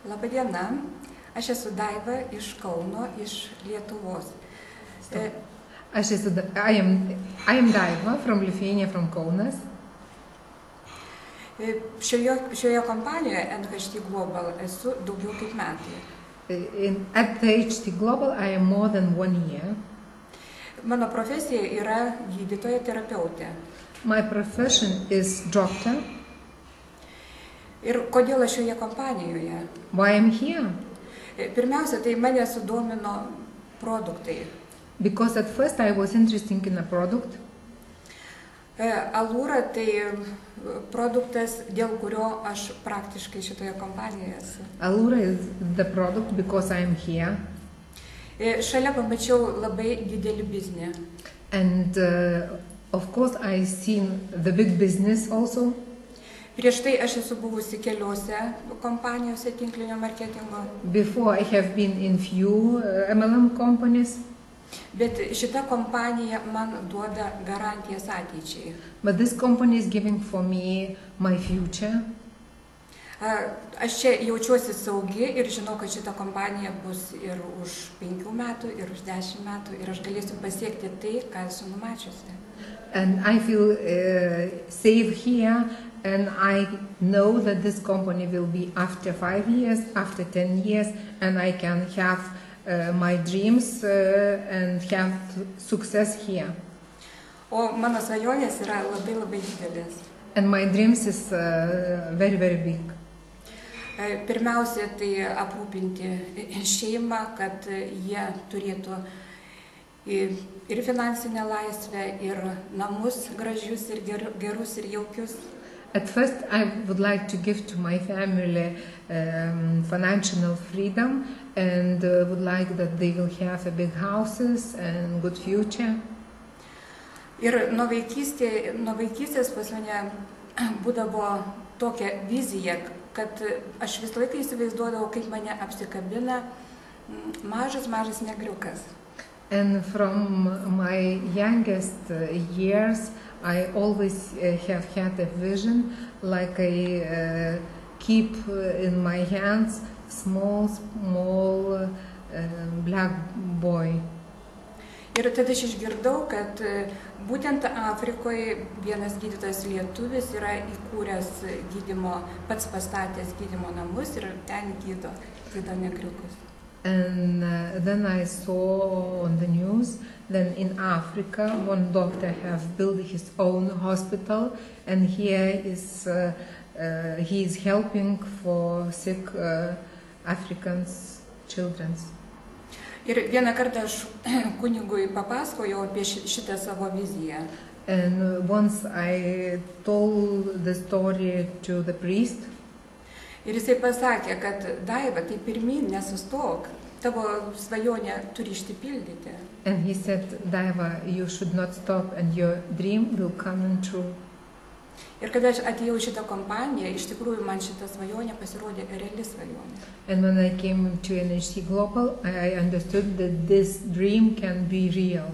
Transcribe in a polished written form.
Laba diena, aš esu Daiva iš Kauno, iš Lietuvos. I am Daiva from Lithuania, from Kaunas. Šioje kompanijoje NHT Global esu daugiau kaip metai. At the HT Global, I am more than 1 year. Mano profesija yra gydytoja terapeutė. My profession is doctor. Ir kodėl aš šioje kompanijoje? Why I'm here? Pirmiausia, tai mane sudomino produktai. Because at first I was interested in a product. Alura tai produktas, dėl kurio aš praktiškai šitoje kompanijoje esu. Alura is the product because I am here. Šalia pamačiau labai didelį biznį. And of course I seen the big business also. Prieš tai aš esu buvusi keliose kompanijose tinklinio marketingo. Before I have been in few MLM companies. Bet šita kompanija man duoda garantijas ateičiai. But this company is giving for me my future. Aš čia jaučiuosi saugi ir žinau, kad šita kompanija bus ir už 5 metų, ir už 10 metų, ir aš galėsiu pasiekti tai, ką esu numačiusi. And I feel safe here, and I know that this company will be after 5 years, after 10 years, and I can have my dreams and have success here. O mano svajonės yra labai, labai didelės. And my dreams is very, very big. Pirmiausia, tai aprūpinti šeimą, kad jie turėtų ir finansinę laisvę, ir namus gražius, ir gerus, ir jaukius. At first, I would like to give to my family financial freedom, and would like that they will have a big houses and good future. Ir nuo vaikystės pas mane būdavo tokia vizija, kad aš visą laiką įsivaizduodavau, kaip mane apsikabina mažas negriukas. And from my youngest years, I always have had a vision, like I keep in my hands small black boy. Ir tada aš išgirdau, kad būtent Afrikoje vienas gydytojas lietuvis yra įkūręs pats pastatęs gydymo namus ir ten gydo negriukus. And then I saw on the news that in Africa one doctor has built his own hospital, and here he is helping for sick Africans children. Ir vieną kartą aš kunigui papasakojau apie šitą savo viziją. And once I told the story to the priest. Ir jisai pasakė, kad Daiva, tai pirmyn, nesustok, tavo svajonę turi išsipildyti. And he said, Daiva, you should not stop, and your dream will come in true. Ir kada aš atėjau į šitą kompaniją, iš tikrųjų man šitą svajonę pasirodė reali svajonė. And when I came to NHT Global, I understood that this dream can be real.